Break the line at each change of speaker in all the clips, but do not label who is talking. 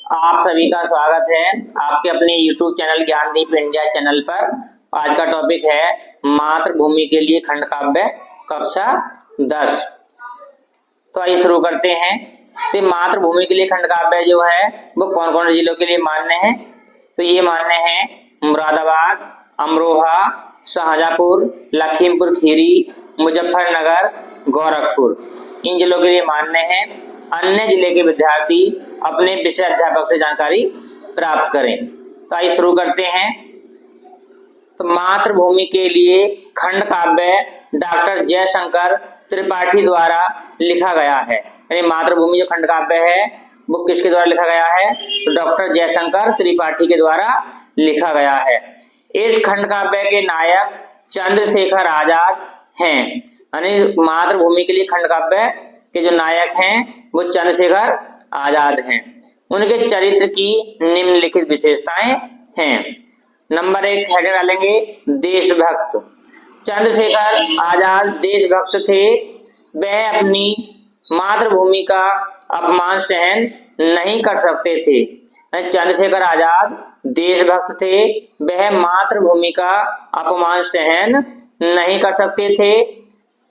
आप सभी का स्वागत है आपके अपने YouTube channel Gyandeep India channel पर। आज का टॉपिक है मातृभूमि के लिए खंड काव्य कक्षा 10। तो आइए शुरू करते हैं। तो मातृभूमि के लिए खंड काव्य जो है वो कौन कौन से जिलों के लिए मान्य है? तो ये मान्य है मुरादाबाद, अमरोहा, शाहजहांपुर, लखीमपुर खीरी, मुजफ्फरनगर, गोरखपुर, इन जिलों के लिए मान्य है। अन्य जिले के विद्यार्थी अपने विषय अध्यापक से जानकारी प्राप्त करें। तो आइए शुरू करते हैं। तो मातृभूमि के लिए खंड काव्य डॉक्टर जयशंकर त्रिपाठी द्वारा लिखा गया है। यानी मातृभूमि जो खंड काव्य है वो किसके द्वारा लिखा गया है? तो डॉक्टर जयशंकर त्रिपाठी के द्वारा लिखा गया है। इस खंड काव्य के नायक चंद्रशेखर आजाद हैं। यानी मातृभूमि के लिए खंड काव्य के जो नायक हैं वो चंद्रशेखर आजाद हैं। उनके चरित्र की निम्नलिखित विशेषताएं हैं। नंबर 1 हेडिंग डालेंगे देशभक्त। चंद्रशेखर आजाद देशभक्त थे। वह अपनी मातृभूमि का अपमान सहन नहीं कर सकते थे। चंद्रशेखर आजाद देशभक्त थे। वह मातृभूमि का अपमान सहन नहीं कर सकते थे।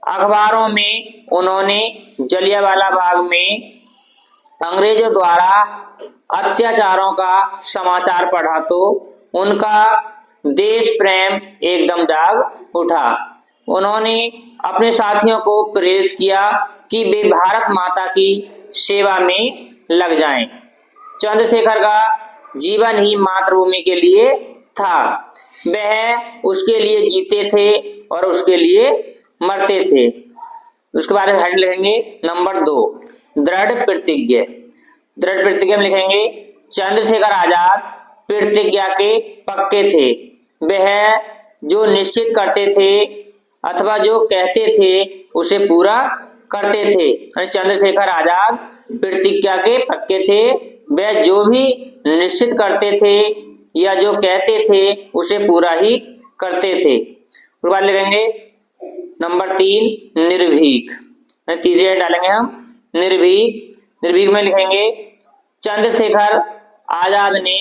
अखबारों में उन्होंने जलियांवाला बाग में अंग्रेजों द्वारा अत्याचारों का समाचार पढ़ा तो उनका देश प्रेम एकदम जाग उठा। उन्होंने अपने साथियों को प्रेरित किया कि वे भारत माता की सेवा में लग जाएं। चंद्रशेखर का जीवन ही मातृभूमि के लिए था। वह उसके लिए जीते थे और उसके लिए मरते थे। उसके बारे में हेड लिखेंगे नंबर 2 दृढ़ प्रतिज्ञा। दृढ़ प्रतिज्ञा में लिखेंगे चंद्रशेखर आजाद प्रतिज्ञा के पक्के थे। वह जो निश्चित करते थे अथवा जो कहते थे उसे पूरा करते थे। चंद्रशेखर आजाद प्रतिज्ञा के पक्के थे। वह जो भी निश्चित करते थे या जो कहते थे उसे पूरा ही करते थे। उसके बाद लिखेंगे नंबर 3 निर्भीक। तीसरे डालेंगे हम निर्भीक। निर्भीक में लिखेंगे चंद्रशेखर आजाद ने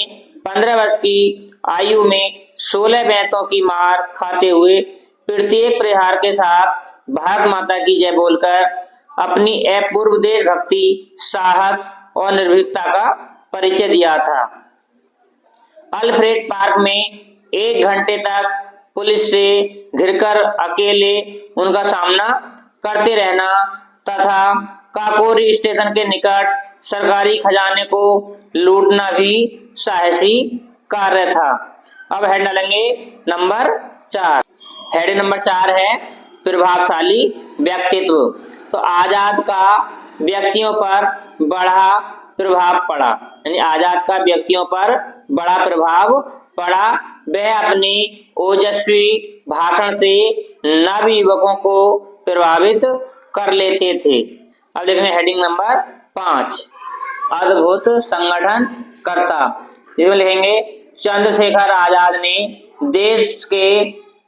15 वर्ष की आयु में 16 बैंतों की मार खाते हुए प्रत्येक प्रहार के साथ भारत माता की जय बोलकर अपनी अपूर्व देशभक्ति, साहस और निर्भीकता का परिचय दिया था। अल्फ्रेड पार्क में 1 घंटे तक पुलिस से घिरकर अकेले उनका सामना करते रहना तथा काकोरी स्टेशन के निकट सरकारी खजाने को लूटना भी साहसी कार्य था। अब हेड डालेंगे नंबर 4। हेड नंबर 4 है प्रभावशाली व्यक्तित्व। तो आजाद का व्यक्तियों पर बड़ा प्रभाव पड़ा। यानी आजाद का व्यक्तियों पर बड़ा प्रभाव पड़ा। वह अपने ओजस्वी भाषण से नवयुवकों को प्रभावित कर लेते थे। अब देखेंगे हेडिंग नंबर 5 अद्भुत संगठन कर्ता। इसमें लिखेंगे चंद्रशेखर आजाद ने देश के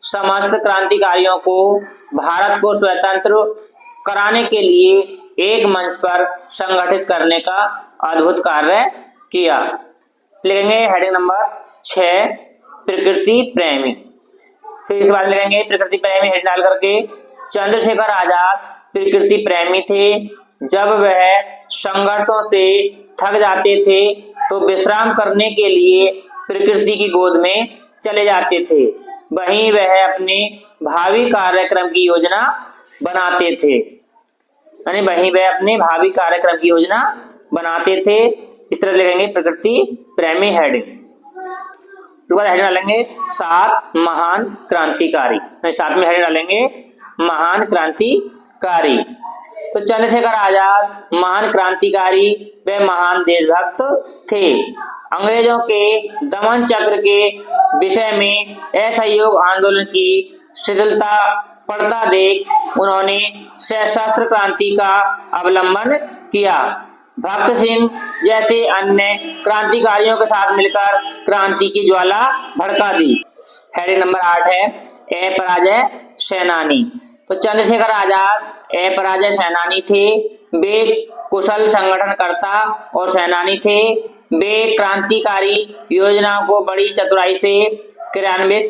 समस्त क्रांतिकारियों को भारत को स्वतंत्र कराने के लिए एक मंच पर संगठित करने का अद्भुत कार्य किया। लिखेंगे हेडिंग नंबर 6 प्रकृति प्रेमी। फिर इसके बाद लिखेंगे प्रकृति प्रेमी हेड डाल करके चंद्रशेखर आजाद प्रकृति प्रेमी थे। जब वह संघर्षों से थक जाते थे तो विश्राम करने के लिए प्रकृति की गोद में चले जाते थे। वहीं वह अपने भावी कार्यक्रम की योजना बनाते थे। यानी वहीं वह अपने भावी कार्यक्रम की योजना बनाते थे। इस तरह लिखेंगे प्रकृति प्रेमी हेडिंग। तो बाद हेडिंग डालेंगे 7 महान क्रांतिकारी। 7 में हेडिंग डालेंगे महान क्रांतिकारी। तो चंद्रशेखर आजाद महान क्रांतिकारी व महान देशभक्त थे। अंग्रेजों के दमन चक्र के विषय में असहयोग आंदोलन की शिथिलता पड़ता देख उन्होंने सशस्त्र क्रांति का अवलंबन किया। भक्त सिंह जैसे अन्य क्रांतिकारियों के साथ मिलकर क्रांति की ज्वाला भड़का दी। हेडिंग नंबर 8 है अपराजय सेनानी। तो चंद्रशेखर आजाद अपराजय सेनानी थे। वे कुशल संगठनकर्ता और सेनानी थे। वे क्रांतिकारी योजनाओं को बड़ी चतुराई से क्रियान्वित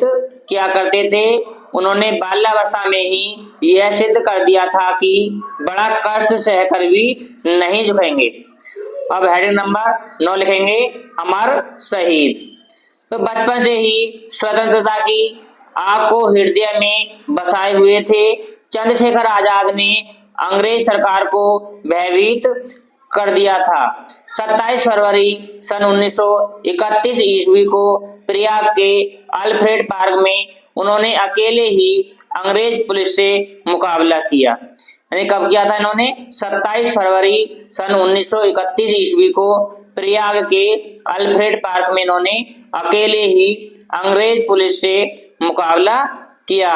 किया करते थे। उन्होंने बाल्यावस्था में ही यह सिद्ध कर दिया था कि बड़ा कष्ट सहकर भी नहीं झुकेंगे। अब हेडिंग नंबर 9 लिखेंगे, अमर शहीद। तो बचपन से ही स्वतंत्रता की आग को हृदय में बसाए हुए थे चंद्रशेखर आजाद ने अंग्रेज सरकार को भयभीत कर दिया था। 27 फरवरी सन 1931 ईस्वी को प्रयाग के अल्फ्रेड पार्क में उन्होंने अकेले ही अंग्रेज पुलिस से मुकाबला किया। यानी कब किया था इन्होंने? 27 फरवरी सन 1931 ईस्वी को प्रयाग के अल्फ्रेड पार्क में इन्होंने अकेले ही अंग्रेज पुलिस से मुकाबला किया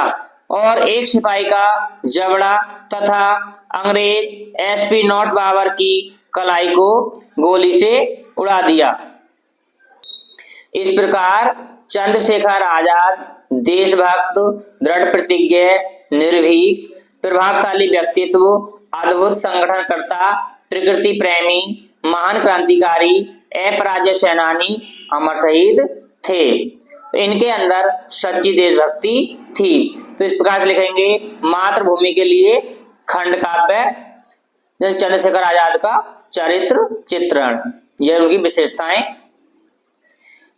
और एक सिपाही का जबड़ा तथा अंग्रेज एसपी नॉट बाबर की कलाई को गोली से उड़ा दिया। इस प्रकार चंद्रशेखर आजाद देशभक्त, दृढ़ प्रतिज्ञ, निर्भीक, प्रभावशाली व्यक्तित्व, अद्भुत संगठनकर्ता, प्रकृति प्रेमी, महान क्रांतिकारी, अपराजय सेनानी, अमर शहीद थे। तो इनके अंदर सच्ची देशभक्ति थी। तो इस प्रकार से लिखेंगे, मातृभूमि के लिए खंड काव्य, चंद्रशेखर आजाद का चरित्र चित्रण, यह उनकी विशेषताएं।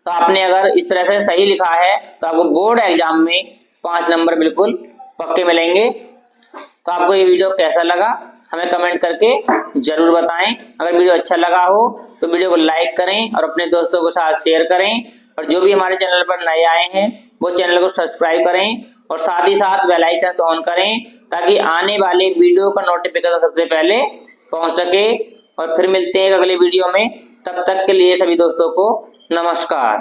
तो आपने अगर इस तरह से सही लिखा है तो आपको बोर्ड एग्जाम में 5 नंबर बिल्कुल पक्के मिलेंगे। तो आपको ये वीडियो कैसा लगा हमें कमेंट करके जरूर बताएं। अगर वीडियो अच्छा लगा हो तो वीडियो को लाइक करें और अपने दोस्तों के साथ शेयर करें, और जो भी हमारे चैनल पर नए आए हैं वो चैनल को सब्सक्राइब करें और साथ ही साथ बेल आइकन ऑन करें ताकि आने वाले वीडियो का नोटिफिकेशन सबसे पहले पहुंच सके। और फिर मिलते हैं अगले वीडियो में, तब तक के लिए सभी दोस्तों को नमस्कार।